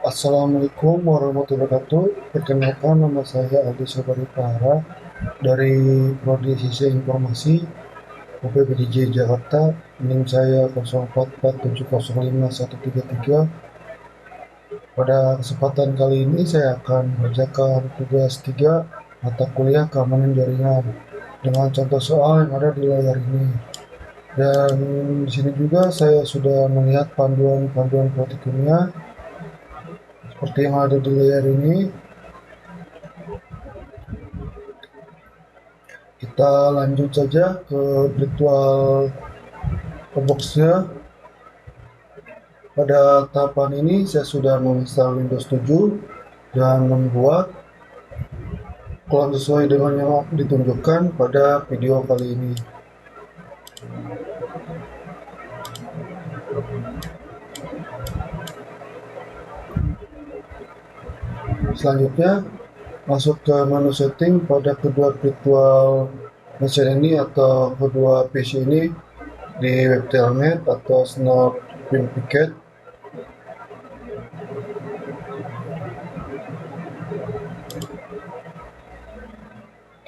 Assalamualaikum warahmatullahi wabarakatuh. Perkenalkan, nama saya Aldi Sobaripara dari Prodi Sisi Informasi UPBDJ Jakarta. NIM saya 0447051133. Pada kesempatan kali ini saya akan mengerjakan tugas 3 mata kuliah keamanan jaringan dengan contoh soal yang ada di layar ini. Dan di sini juga saya sudah melihat panduan-panduan praktikumnya seperti yang ada di layar ini. Kita lanjut saja ke virtual box-nya. Pada tahapan ini saya sudah menginstal Windows 7 dan membuat klon sesuai dengan yang ditunjukkan pada video kali ini. Selanjutnya masuk ke menu setting pada kedua virtual machine ini atau kedua PC ini di web telnet atau snap picket.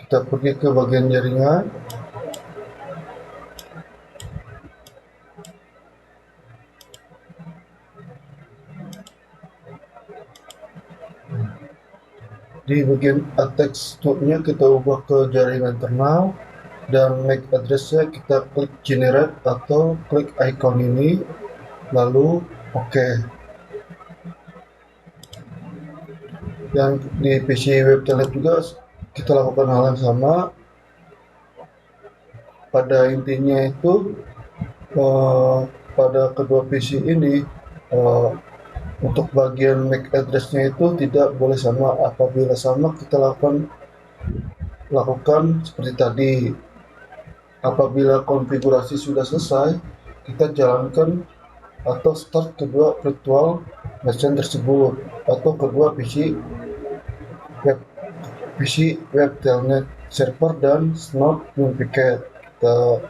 Kita pergi ke bagian jaringan. Di bagian teksturnya kita ubah ke jaringan internal dan MAC address-nya kita klik generate atau klik icon ini lalu OK. Dan di PC web telnet juga kita lakukan hal yang sama. Pada intinya itu pada kedua PC ini untuk bagian MAC address-nya itu tidak boleh sama. Apabila sama kita lakukan seperti tadi. Apabila konfigurasi sudah selesai, kita jalankan atau start kedua virtual machine tersebut atau kedua PC web telnet server dan snap picket. Kita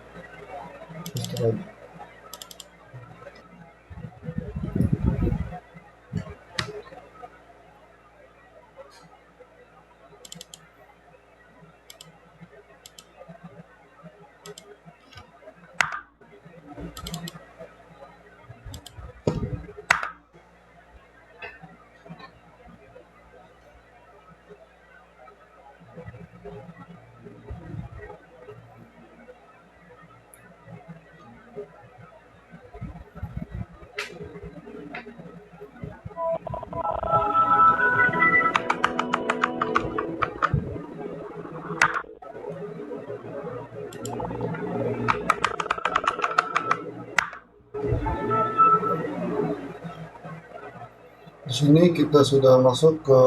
di sini kita sudah masuk ke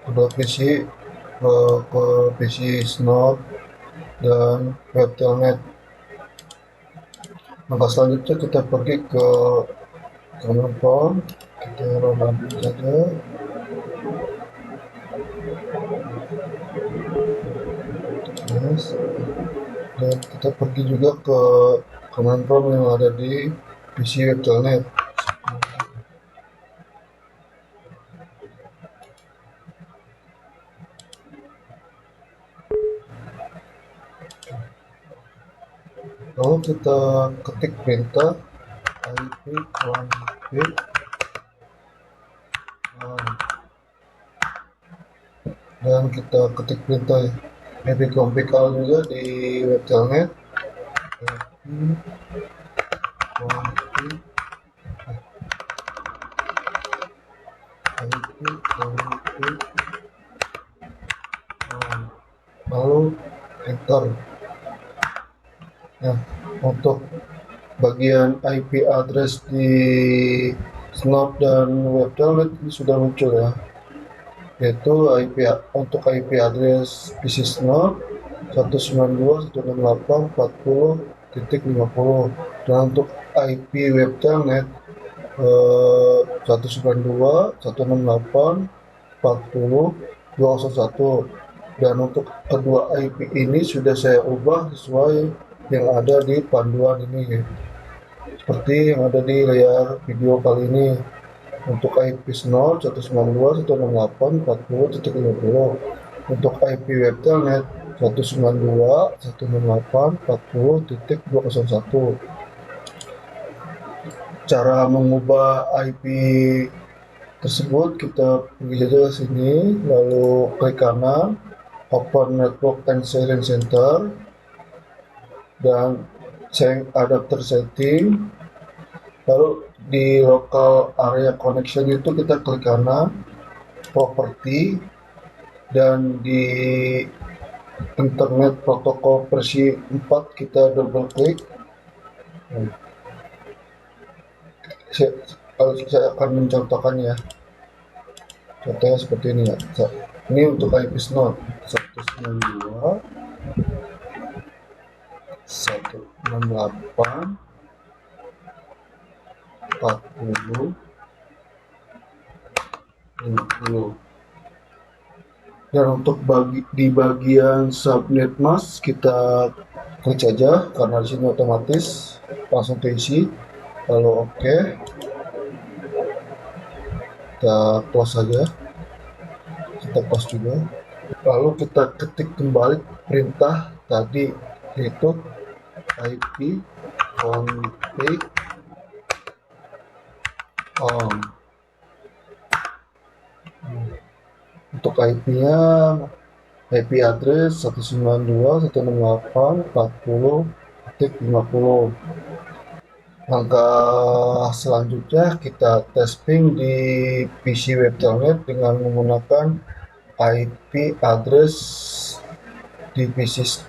kedua PC, ke PC Snap dan web telnet. Maka selanjutnya kita pergi ke command prompt, kita run saja. Yes. Dan kita pergi juga ke command prompt yang ada di PC web telnet. Lalu kita ketik perintah ip config dan kita ketik perintah ip config juga di web telnet. Lalu enter. Nah, untuk bagian IP address di Snap dan web telnet ini sudah muncul ya, yaitu untuk IP address PC Snap 192.168.40.50 dan untuk IP web telnet 192.168.40.201. Dan untuk kedua IP ini sudah saya ubah sesuai yang ada di panduan ini, seperti yang ada di layar video kali ini. Untuk IP Snort 192.168.40.50. Untuk IP web telnet 192.168.40.201. Cara mengubah IP tersebut, kita pergi saja ke sini, lalu klik kanan, Open Network and Sharing Center, dan change adapter setting. Lalu di local area connection itu kita klik kanan, property, dan di internet protokol versi 4 kita double klik. Saya akan mencontohkannya. Contohnya seperti ini ya. Ini untuk IP Snort 192.168.40.50. Dan untuk di bagian subnet mask kita klik saja karena di sini otomatis langsung terisi. Lalu oke, kita close saja, kita close juga. Lalu kita ketik kembali perintah tadi, yaitu IP config on. Untuk IP-nya, IP address 192.168.40.50. Langkah selanjutnya kita testing di PC web telnet dengan menggunakan IP address di PC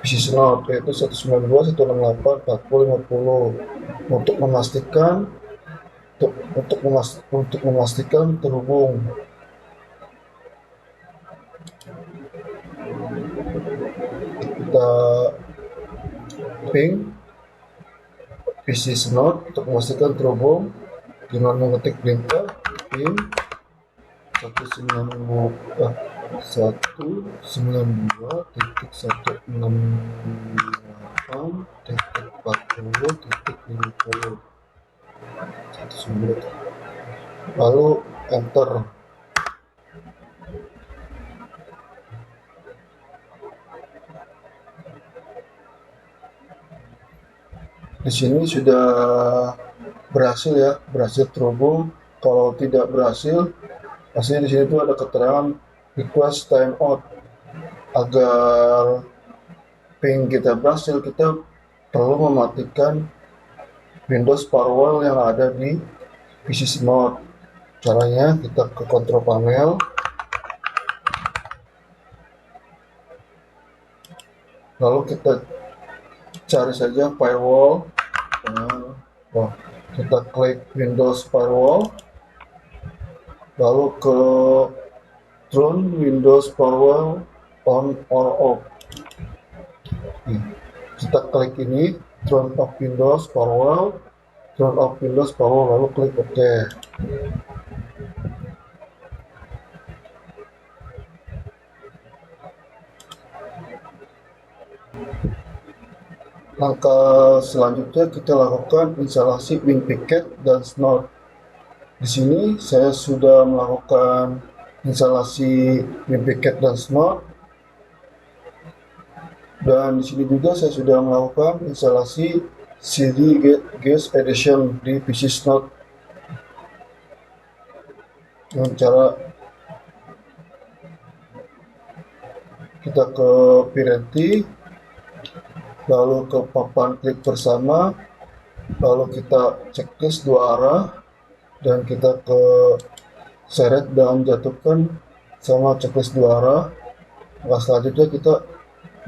Snort, yaitu 192.168.40.50. Untuk memastikan terhubung, kita ping PC Snort untuk memastikan terhubung dengan mengetik perintah ping 192.168.40.50. Lalu enter. Di sini sudah berhasil ya, berhasil terhubung. Kalau tidak berhasil, pastinya di sini tuh ada keterangan request timeout. Agar ping kita berhasil, kita perlu mematikan Windows firewall yang ada di PC Snort. Caranya kita ke control panel, lalu kita cari saja firewall. Kita klik Windows firewall, lalu ke turn Windows firewall on or off. Kita klik ini, turn off Windows firewall, lalu klik OK. Langkah selanjutnya kita lakukan instalasi WinPicket dan Snort. Di sini saya sudah melakukan instalasi WinPicket dan Snort, dan di sini juga saya sudah melakukan instalasi CD Guest Edition di PC Snort dengan cara kita ke Pirenti, lalu ke papan klik bersama, lalu kita checklist 2 arah, dan kita ke seret dan jatuhkan sama checklist 2 arah. Nah, selanjutnya kita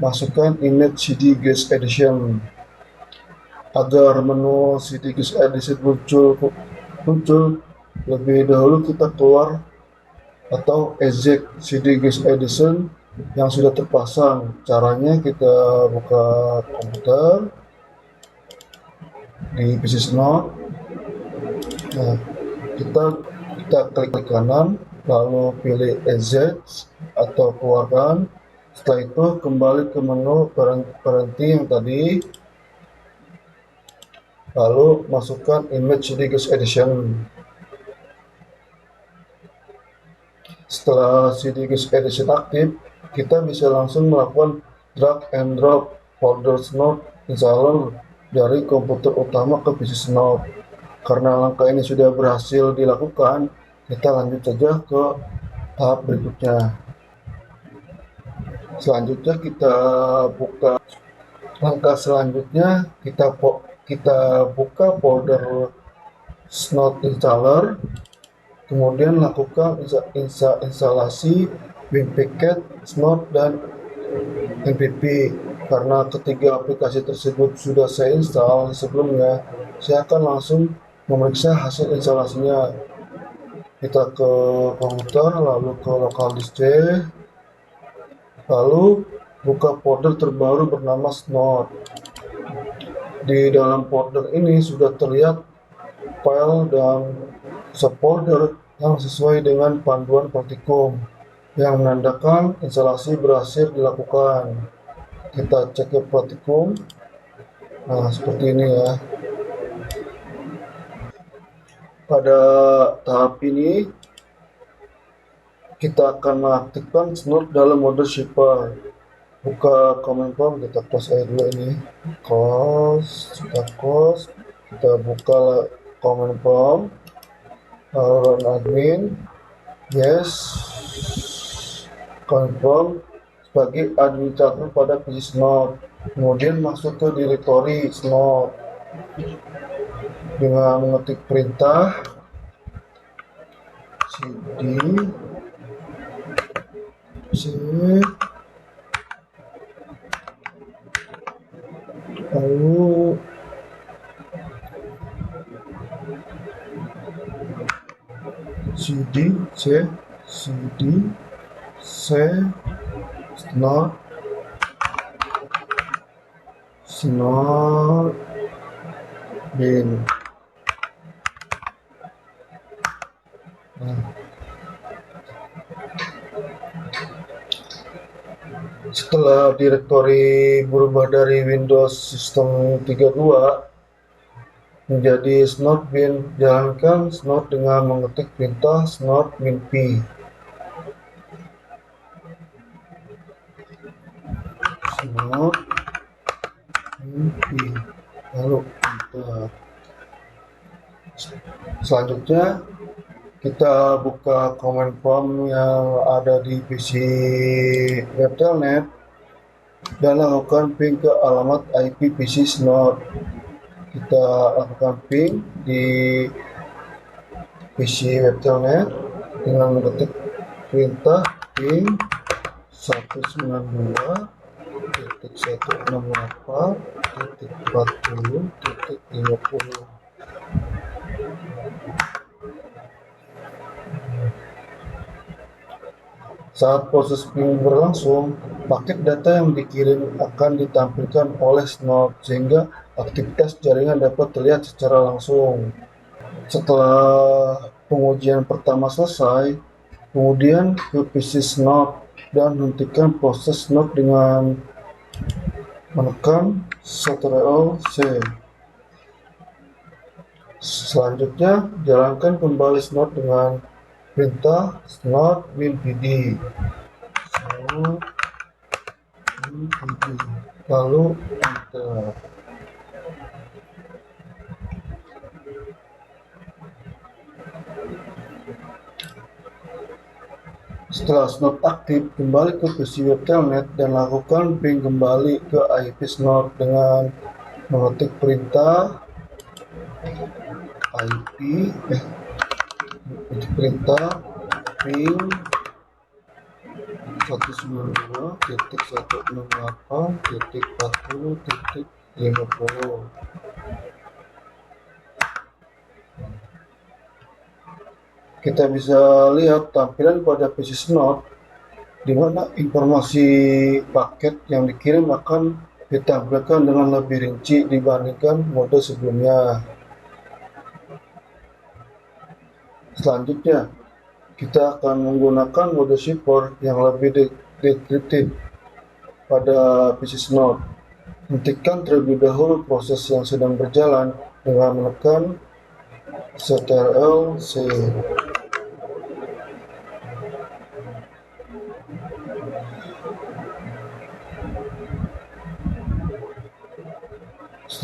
masukkan image CD Guest Edition. Agar menu CD Guest Edition muncul, lebih dahulu kita keluar atau exit CD Guest Edition yang sudah terpasang. Caranya kita buka komputer di PC Snort. Nah, kita klik kanan, lalu pilih exit atau keluarkan. Setelah itu kembali ke menu berhenti yang tadi, lalu masukkan image CD Guest Edition. Setelah CD edition aktif, kita bisa langsung melakukan drag and drop folder Snort installer dari komputer utama ke PC Snort. Karena langkah ini sudah berhasil dilakukan, kita lanjut saja ke tahap berikutnya. Selanjutnya kita buka langkah selanjutnya kita buka folder Snort installer, kemudian lakukan instalasi WinPacket, Snort, dan NPP. Karena ketiga aplikasi tersebut sudah saya install sebelumnya, saya akan langsung memeriksa hasil instalasinya. Kita ke komputer, lalu ke local disk C, lalu buka folder terbaru bernama Snort. Di dalam folder ini sudah terlihat file dan subfolder yang sesuai dengan panduan praktikum yang menandakan instalasi berhasil dilakukan. Kita cek ke praktikum. Nah, seperti ini ya. Pada tahap ini kita akan mengaktifkan Snort dalam mode shipper. Buka command prompt, kita close aja dulu ini. Kita buka command prompt, run admin, yes, command prompt sebagai administrator pada PC Snort. Kemudian masuk ke directory Snort dengan mengetik perintah cd c lalu cd c snort bin. Nah, setelah direktori berubah dari Windows System 32 menjadi Snort bin, jalankan Snort dengan mengetik perintah snort minp. Snort minp, lalu enter. Selanjutnya kita buka command prompt yang ada di PC web telnet dan lakukan ping ke alamat IP PC Snort. Kita lakukan ping di PC web telnet dengan mengetik perintah ping 192.168.40.50. Saat proses ping berlangsung, paket data yang dikirim akan ditampilkan oleh Snort sehingga aktivitas jaringan dapat terlihat secara langsung. Setelah pengujian pertama selesai, kemudian ke PC Snort dan hentikan proses Snort dengan menekan Ctrl+C. Selanjutnya, jalankan kembali Snort dengan perintah snort minpd, lalu enter. Setelah Snort aktif, kembali ke PC web telnet dan lakukan ping kembali ke IP Snort dengan mengetik perintah ping 192.168.40.50. Kita bisa lihat tampilan pada PC Snort di mana informasi paket yang dikirim akan ditampilkan dengan lebih rinci dibandingkan mode sebelumnya. Selanjutnya, kita akan menggunakan mode shipper yang lebih deskriptif pada PC Snort. Hentikan terlebih dahulu proses yang sedang berjalan dengan menekan Ctrl+C.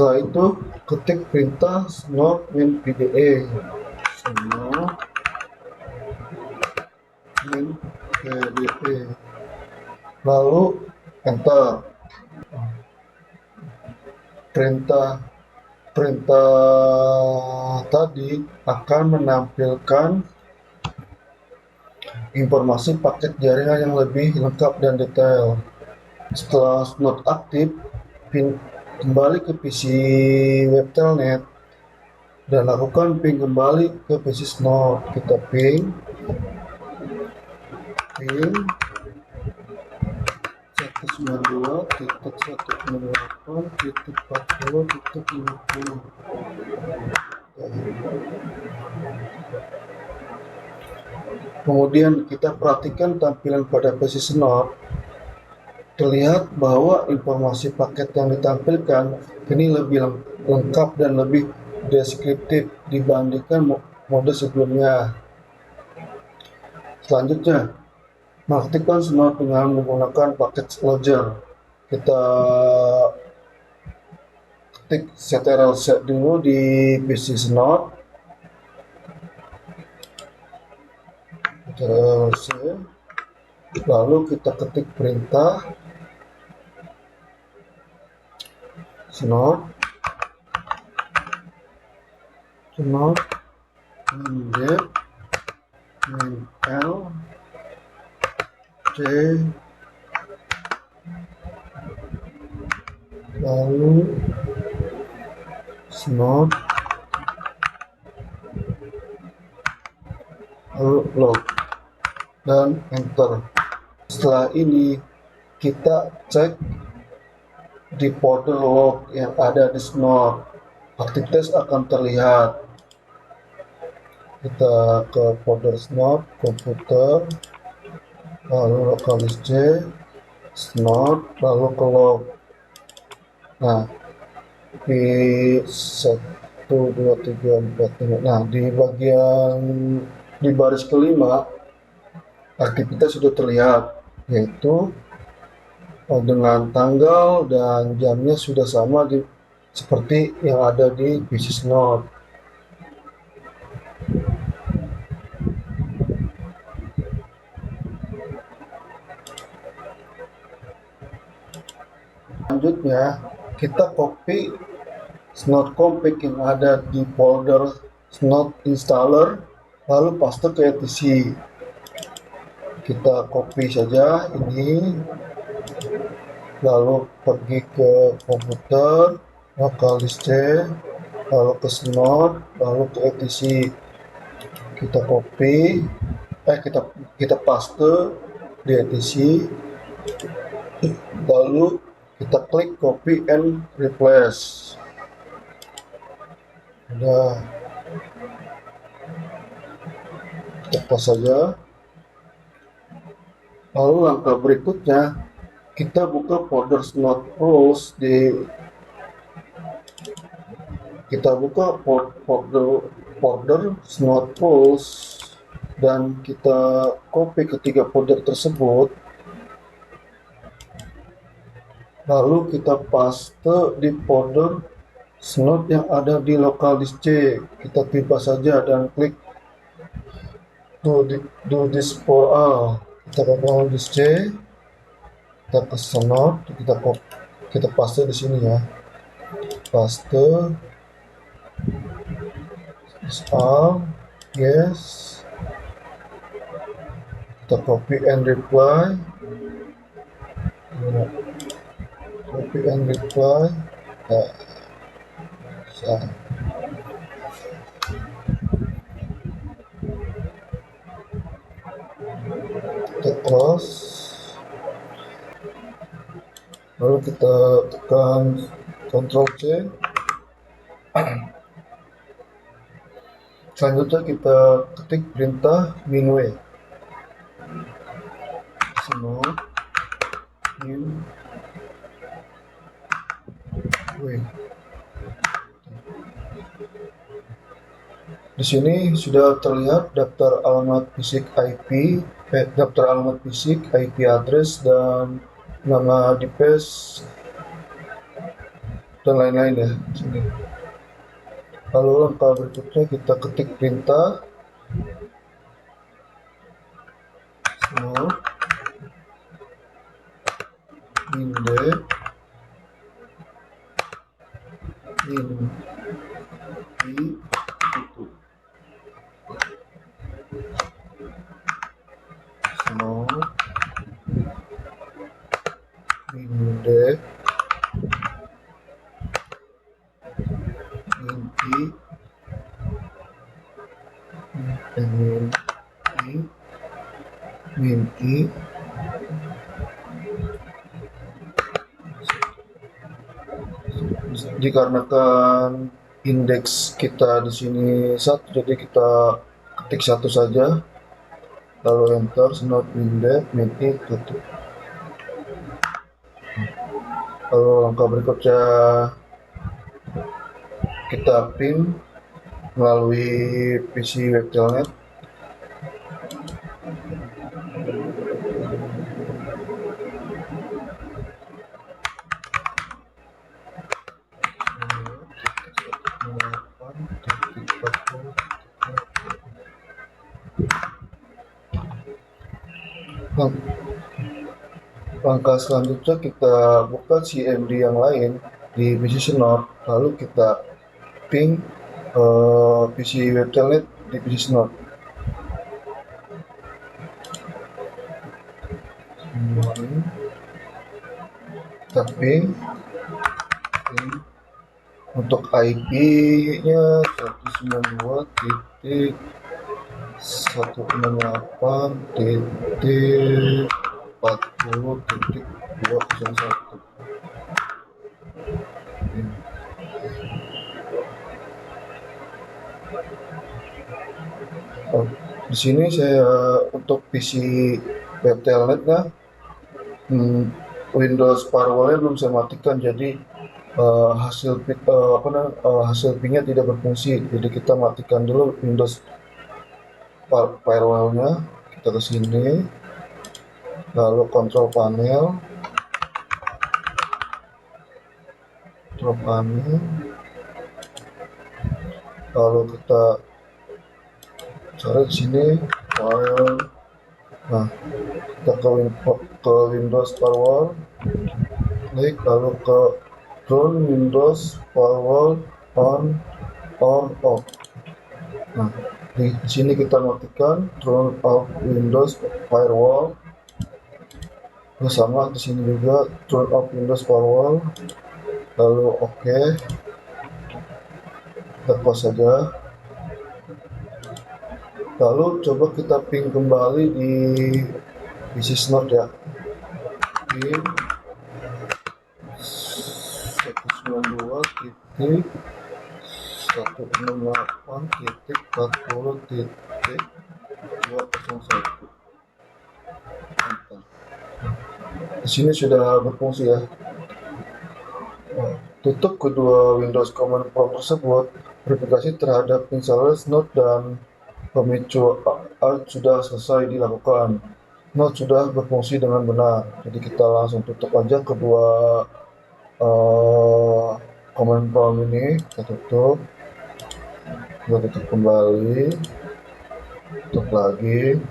Setelah itu ketik perintah snort min pda, snort min pda, lalu enter. Perintah perintah tadi akan menampilkan informasi paket jaringan yang lebih lengkap dan detail. Setelah snort aktif, kembali ke PC web telnet dan lakukan ping kembali ke PC snort. Kita ping 192.168.40.50. Kemudian kita perhatikan tampilan pada PC snort. Terlihat bahwa informasi paket yang ditampilkan kini lebih lengkap dan lebih deskriptif dibandingkan mode sebelumnya. Selanjutnya, mengaktifkan snort dengan menggunakan paket loader. Kita ketik ctrl set dulu di PC snort. Ctrl C, lalu kita ketik perintah snort min d min l c, lalu snort, lalu log, dan enter. Setelah ini kita cek di folder log yang ada di snort. Aktivitas akan terlihat. Kita ke folder snort, komputer, lalu lokalis C, snort, lalu ke log. Nah, di 1, 2, 3, 4, 5. Nah, di baris kelima aktivitas sudah terlihat, yaitu dengan tanggal dan jamnya sudah sama seperti yang ada di PC snort. Selanjutnya, kita copy snort config yang ada di folder snort installer, lalu paste ke etc. Kita copy saja ini, lalu pergi ke komputer, lokalis C, lalu ke snort, lalu ke etc. Kita copy, kita paste di etc, lalu kita klik copy and replace. Udah, kita paste saja. Lalu langkah berikutnya, kita buka folder snort rules kita buka folder snort rules dan kita copy ketiga folder tersebut, lalu kita paste di folder snort yang ada di lokalis C. Kita timpa saja dan klik do this for all. Kita ke lokalis C, kita ke snort, kita paste di sini ya, paste all, yes, kita copy and reply, kita close, lalu kita tekan Ctrl C. Selanjutnya kita ketik perintah minw, snort min w. Di sini sudah terlihat daftar alamat fisik IP address dan nama device dan lain-lain ya di sini. Lalu langkah berikutnya kita ketik perintah snort inde in itu snort inde in min i dikarenakan indeks kita di sini satu, jadi kita ketik satu saja, lalu enter snort index min i tutup. Lalu langkah berikutnya kita pin melalui PC web telnet. Langkah selanjutnya kita buka CMD yang lain di PC Snort, lalu kita ping PC web telnet di PC Snort. Kita ping untuk IP-nya 192.168.40.201. Oh, di sini saya untuk PC web telnetnya Windows firewall-nya belum saya matikan, jadi hasil pingnya tidak berfungsi. Jadi kita matikan dulu Windows firewall-nya. Kita ke sini, lalu control panel, lalu kita cari di sini file. Nah, kita ke Windows firewall, klik, lalu ke run Windows firewall on or off. Nah, di sini kita matikan turn off Windows firewall. Sama di sini juga turn off Windows firewall. Lalu oke. Kita close saja. Lalu coba kita ping kembali di PC Snort ya. Ping 192.168.40.201. Di sini sudah berfungsi ya. Tutup kedua Windows Command Prompt tersebut. Verifikasi terhadap installer Snort dan pemicu alt sudah selesai dilakukan. Snort sudah berfungsi dengan benar. Jadi kita langsung tutup aja kedua command prompt ini. Kita tutup kembali, tutup lagi.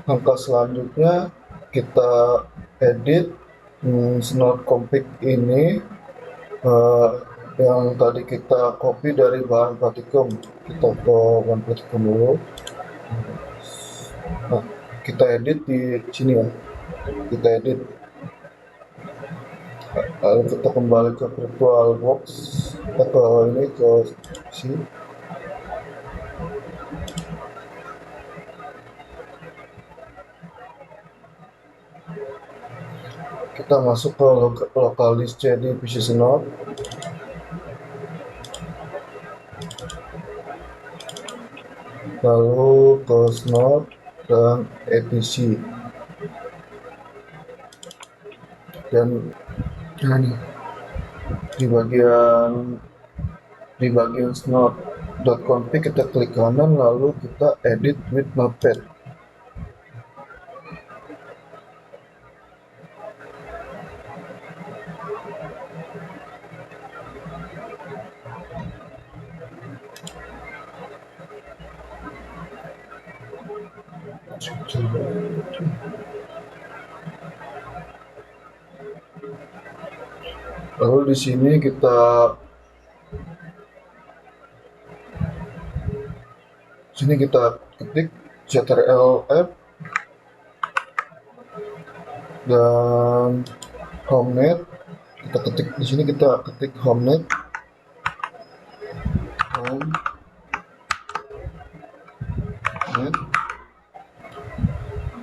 Langkah selanjutnya kita edit Snort config ini yang tadi kita copy dari bahan praktikum. Kita ke bahan praktikum dulu. Nah, kita edit di sini ya. Kita edit. Lalu kita kembali ke VirtualBox. Kita ke ini ke sini. Kita masuk ke local disk C di PC Snort. Lalu ke Snort dan etc. Dan ini di bagian snort.config kita klik kanan, lalu kita edit with notepad. Lalu di sini kita ketik ctrl+f dan homenet. Kita ketik di sini, kita ketik homenet, homenet,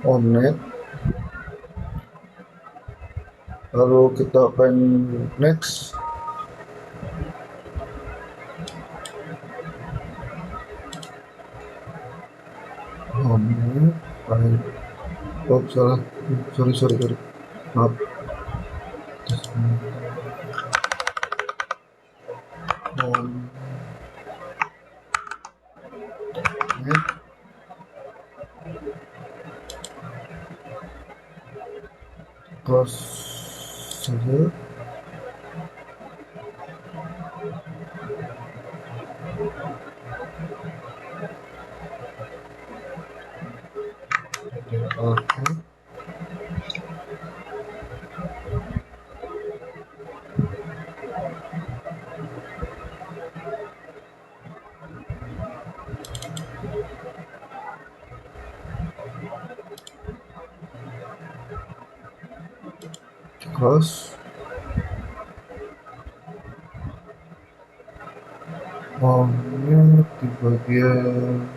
homenet. Lalu kita open next. Homenet, oh salah, sorry, maaf. Homenet, close saja. Oke, close. Homenet di bagian,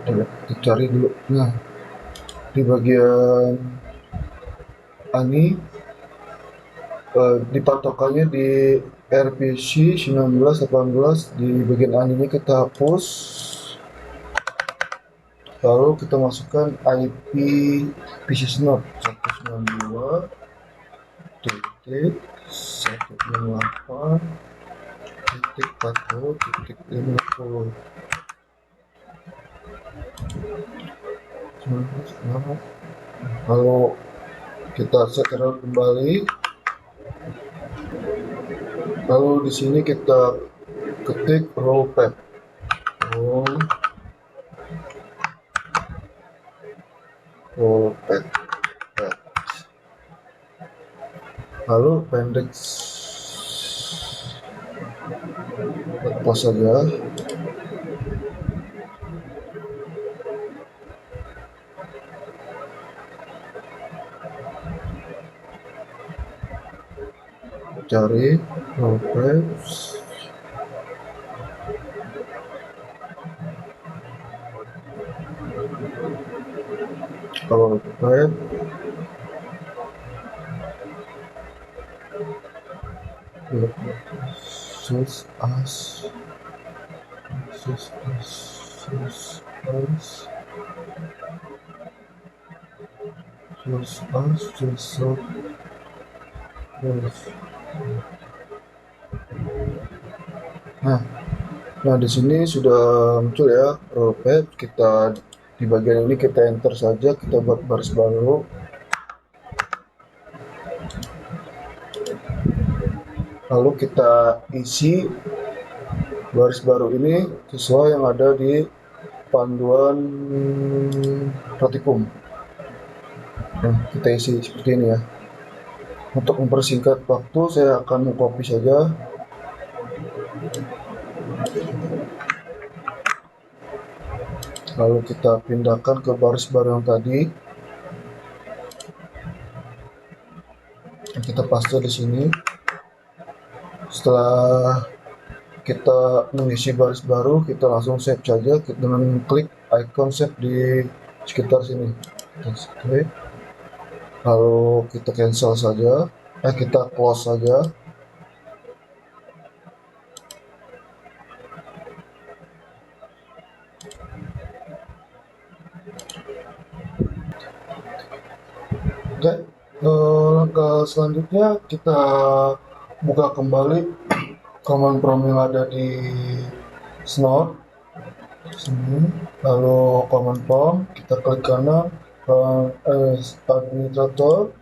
kita cari dulu. Nah, di bagian ani di patokannya di RPC 1918, di bagian aninya kita hapus. Lalu kita masukkan IP PC node 192.168.40.50. Lalu kita setel kembali. Lalu di sini kita ketik roll path. Lalu pendek apa saja. Cari roll path. Roll path. Source as Nah, di sini sudah muncul ya roll path. Kita di bagian ini kita enter saja, kita buat baris baru. Lalu kita isi baris baru ini sesuai yang ada di panduan praktikum. Nah, kita isi seperti ini ya. Untuk mempersingkat waktu, saya akan copy saja. Lalu kita pindahkan ke baris baru yang tadi. Kita paste di sini. Setelah kita mengisi baris baru, kita langsung save saja dengan klik icon save di sekitar sini. Kita klik. Lalu kita cancel saja. Kita close saja. Oke, langkah selanjutnya kita buka kembali command prompt yang ada di Snort sini. Lalu command prompt kita klik kanan, administrator.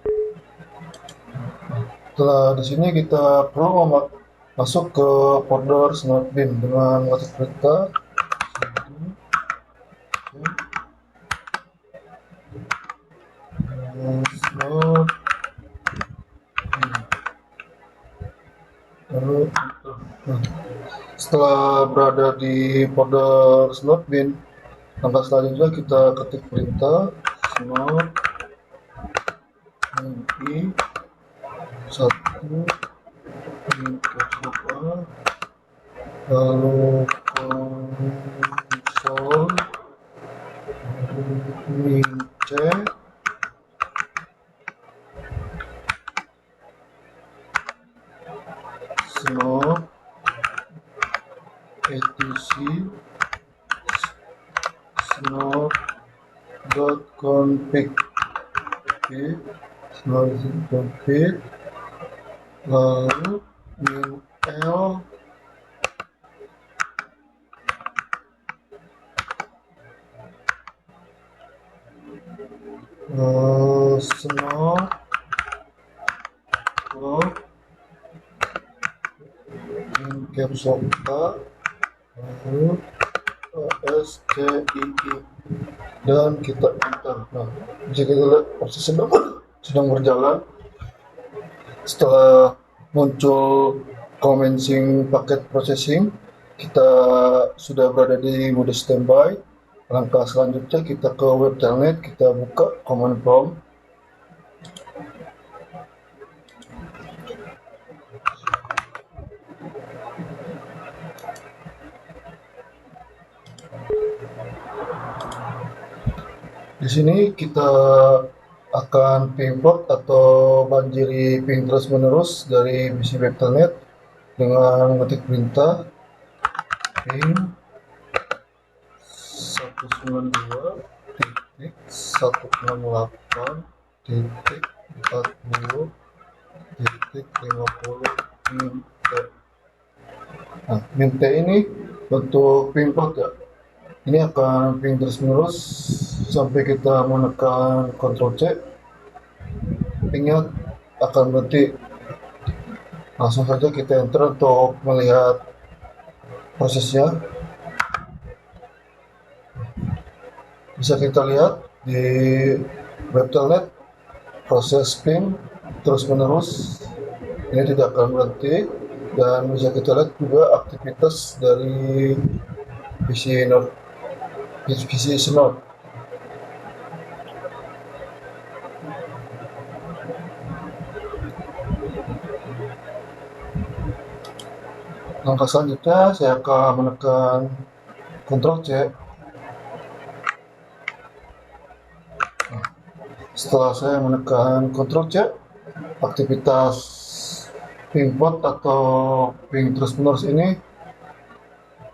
Setelah di sini kita perlu masuk ke folder Snort-bin dengan watak perintah Setelah berada di folder Snot bin, langkah selanjutnya kita ketik perintah Snot i 1 min caps A, lalu konsol min c Snot etc snot.config. Oke, config, lalu min l snot min caps A, lalu SCII, dan kita enter. Nah, jika kita lihat proses sedang berjalan. Setelah muncul commencing paket processing, kita sudah berada di mode standby. Langkah selanjutnya kita ke web telnet, kita buka command prompt. Di sini kita akan pivot atau banjiri ping terus menerus dari PC web telnet dengan mengetik perintah ping 192.168.40.50 min T. Nah, min T ini bentuk pivot ya. Ini akan ping terus menerus sampai kita menekan Ctrl C, pingnya akan berhenti. Langsung saja kita enter untuk melihat prosesnya. Bisa kita lihat di web telnet proses ping terus menerus, ini tidak akan berhenti, dan bisa kita lihat juga aktivitas dari PC Snot. Langkah selanjutnya saya akan menekan Ctrl C. Setelah saya menekan Ctrl C, aktivitas pivot atau ping terus menerus ini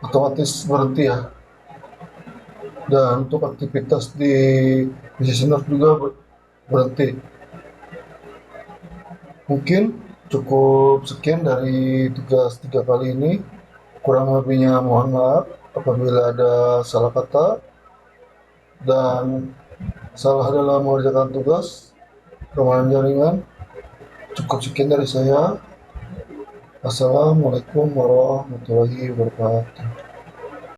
otomatis berhenti ya. Dan untuk aktivitas di PC Snot juga berhenti. Mungkin cukup sekian dari tugas 3 kali ini. Kurang lebihnya mohon maaf apabila ada salah kata dan salah dalam mengerjakan tugas keamanan jaringan. Cukup sekian dari saya. Assalamualaikum warahmatullahi wabarakatuh.